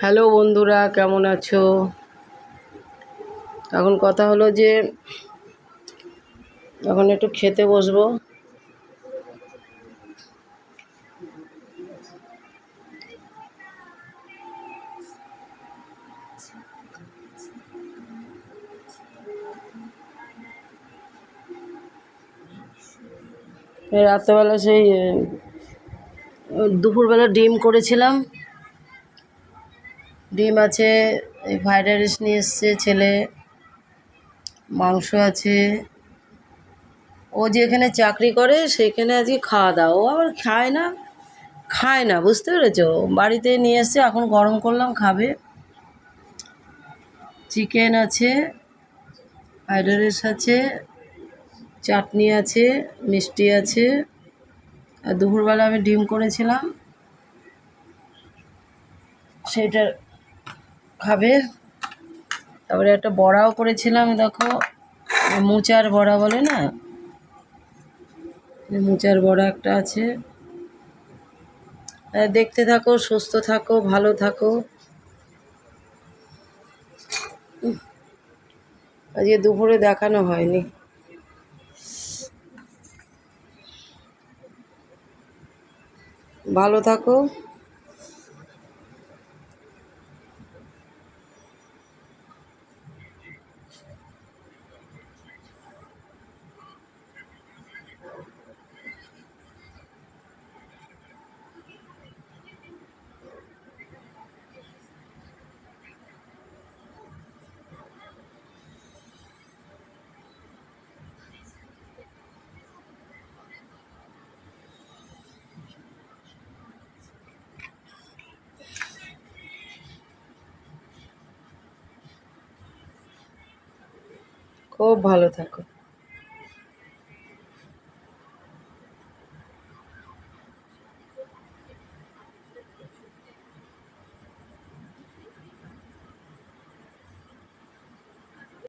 Hello বন্ধুরা, কেমন আছো? এখন কথা হলো যে এখন একটু খেতে বসবো। রাত্রেবেলা সেই দুপুরবেলা ডিম করেছিলাম। ডিম আছে, এই ফ্রাইড রাইস নিয়ে এসছে ছেলে, মাংস আছে। ও যেখানে চাকরি করে সেখানে আজকে খাওয়া দাওয়া, ও আবার খায় না, বুঝতে পেরেছো? বাড়িতে নিয়ে এসছে, এখন গরম করলাম, খাবে। চিকেন আছে, ফ্রাইড রাইস আছে, চাটনি আছে, মিষ্টি আছে। আর দুপুরবেলা আমি ডিম করেছিলাম, সেটা খাবে। তারপরে একটা বড়াও করেছিলাম, দেখো, মোচার বড়া বলে না, মোচার বড়া একটা আছে। দেখতে থাকো, সুস্থ থাকো, ভালো থাকো। আজকে দুপুরে দেখানো হয়নি। ভালো থাকো। খুব ভালো থাকো।